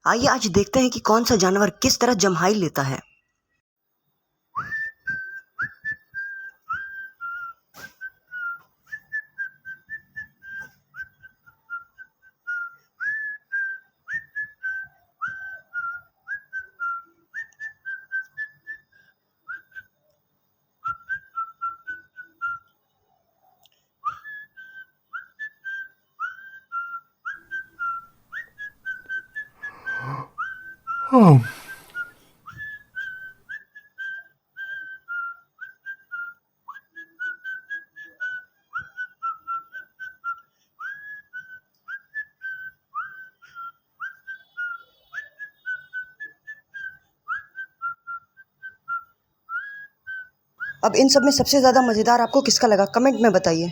आइए आज देखते हैं कि कौन सा जानवर किस तरह जम्हाई लेता है। अब इन सब में सबसे ज़्यादा मज़ेदार आपको किसका लगा, कमेंट में बताइए।